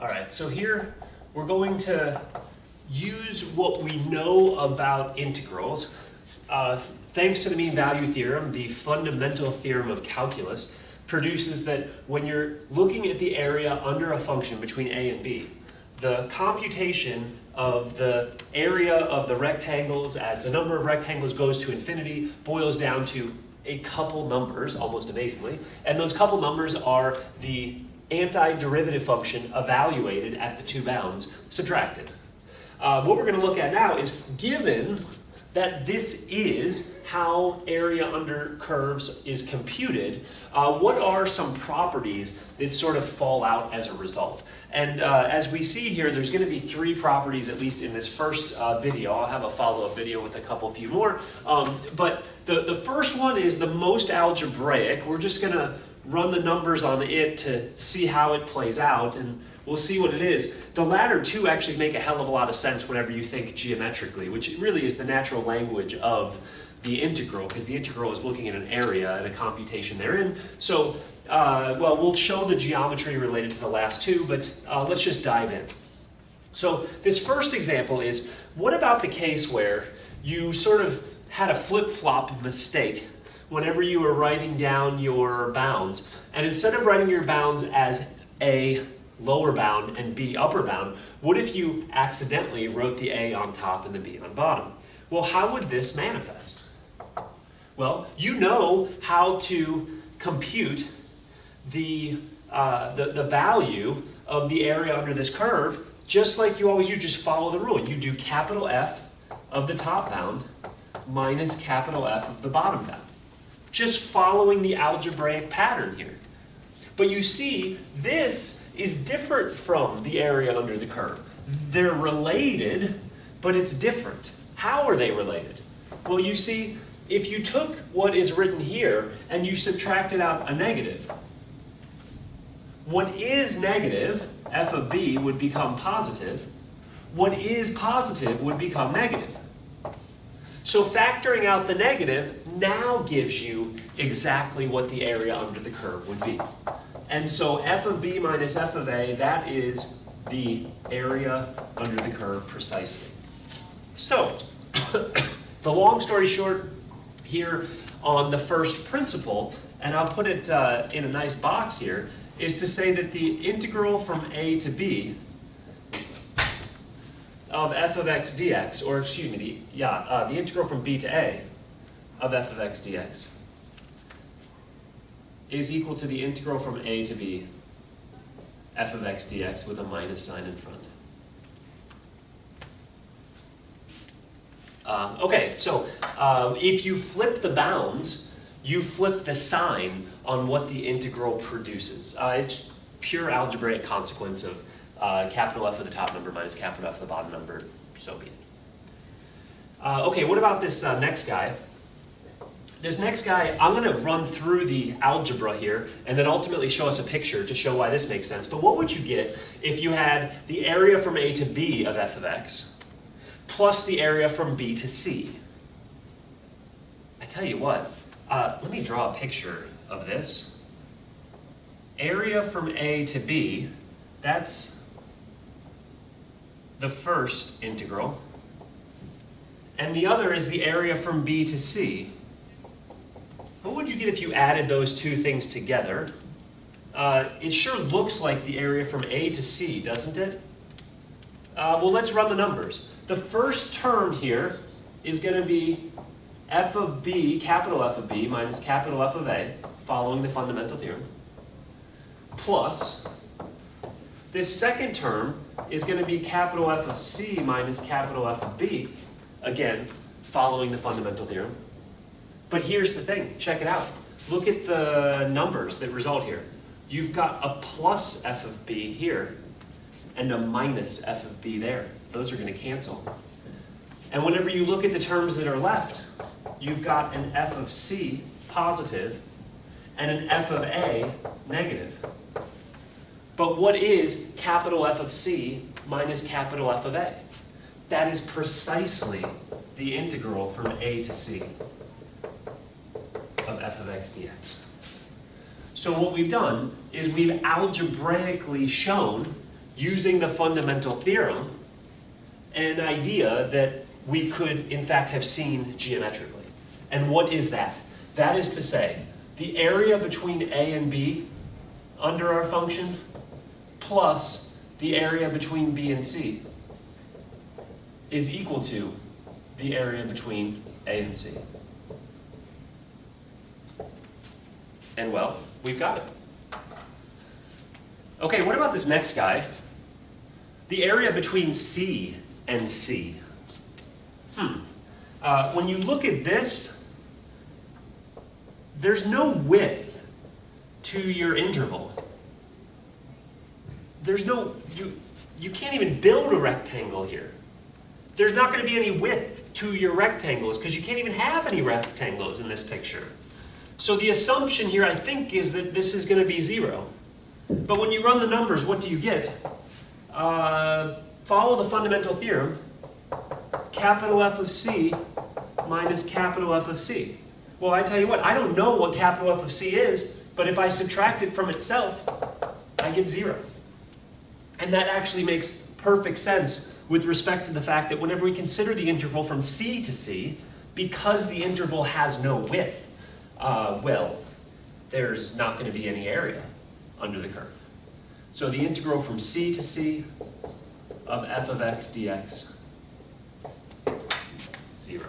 All right, so here we're going to use what we know about integrals. Thanks to the mean value theorem, the fundamental theorem of calculus produces that when you're looking at the area under a function between a and b, the computation of the area of the rectangles as the number of rectangles goes to infinity boils down to a couple numbers, almost amazingly, and those couple numbers are the antiderivative function evaluated at the two bounds subtracted. What we're going to look at now is, given that this is how area under curves is computed, what are some properties that sort of fall out as a result? And as we see here, there's going to be three properties, at least in this first video. I'll have a follow-up video with a few more. But the first one is the most algebraic. We're just going to run the numbers on it to see how it plays out, and we'll see what it is. The latter two actually make a hell of a lot of sense whenever you think geometrically, which really is the natural language of the integral, because the integral is looking at an area and a computation therein. So, well, we'll show the geometry related to the last two, but let's just dive in. So this first example is, what about the case where you sort of had a flip-flop mistake whenever you were writing down your bounds, and instead of writing your bounds as a lower bound and b upper bound, what if you accidentally wrote the a on top and the b on bottom? Well, how would this manifest? Well, you know how to compute the value of the area under this curve, just like you always do. Just follow the rule. You do capital F of the top bound minus capital F of the bottom bound. Just following the algebraic pattern here. But you see, this is different from the area under the curve. They're related, but it's different. How are they related? Well, you see, if you took what is written here and you subtracted out a negative, what is negative, f of b, would become positive. What is positive would become negative. So factoring out the negative now gives you exactly what the area under the curve would be. And so f of b minus f of a, that is the area under the curve precisely. So, the long story short here on the first principle, and I'll put it in a nice box here, is to say that the integral from a to b of f of x dx, or excuse me, the integral from b to a of f of x dx is equal to the integral from a to b f of x dx with a minus sign in front. Okay, so if you flip the bounds, you flip the sign on what the integral produces. It's pure algebraic consequence of capital F of the top number minus capital F of the bottom number, so be it. Okay, what about this next guy? This next guy, I'm going to run through the algebra here and then ultimately show us a picture to show why this makes sense. But what would you get if you had the area from a to b of f of x plus the area from b to c? I tell you what, let me draw a picture of this. Area from a to b, that's the first integral. And the other is the area from b to c. What would you get if you added those two things together? It sure looks like the area from a to c, doesn't it? Well, let's run the numbers. The first term here is going to be f of b, capital F of b, minus capital F of a, following the fundamental theorem, plus this second term is going to be capital F of c minus capital F of b, again, following the fundamental theorem. But here's the thing, check it out. Look at the numbers that result here. You've got a plus f of b here and a minus f of b there. Those are going to cancel. And whenever you look at the terms that are left, you've got an f of c positive and an f of a negative. But what is capital F of c minus capital F of a? That is precisely the integral from a to c of f of x dx. So what we've done is we've algebraically shown using the fundamental theorem, an idea that we could in fact have seen geometrically. And what is that? That is to say, the area between A and B under our function plus the area between B and C is equal to the area between A and C. And well, we've got it. Okay, what about this next guy? The area between C and C. When you look at this, there's no width to your interval. There's no, you can't even build a rectangle here. There's not going to be any width to your rectangles because you can't even have any rectangles in this picture. So the assumption here, I think, is that this is going to be 0. But when you run the numbers, what do you get? Follow the fundamental theorem, capital F of C minus capital F of C. Well, I tell you what, I don't know what capital F of C is, but if I subtract it from itself, I get 0. And that actually makes perfect sense with respect to the fact that whenever we consider the integral from C to C, because the interval has no width, well, there's not going to be any area under the curve. So the integral from C to C of f of x dx, 0.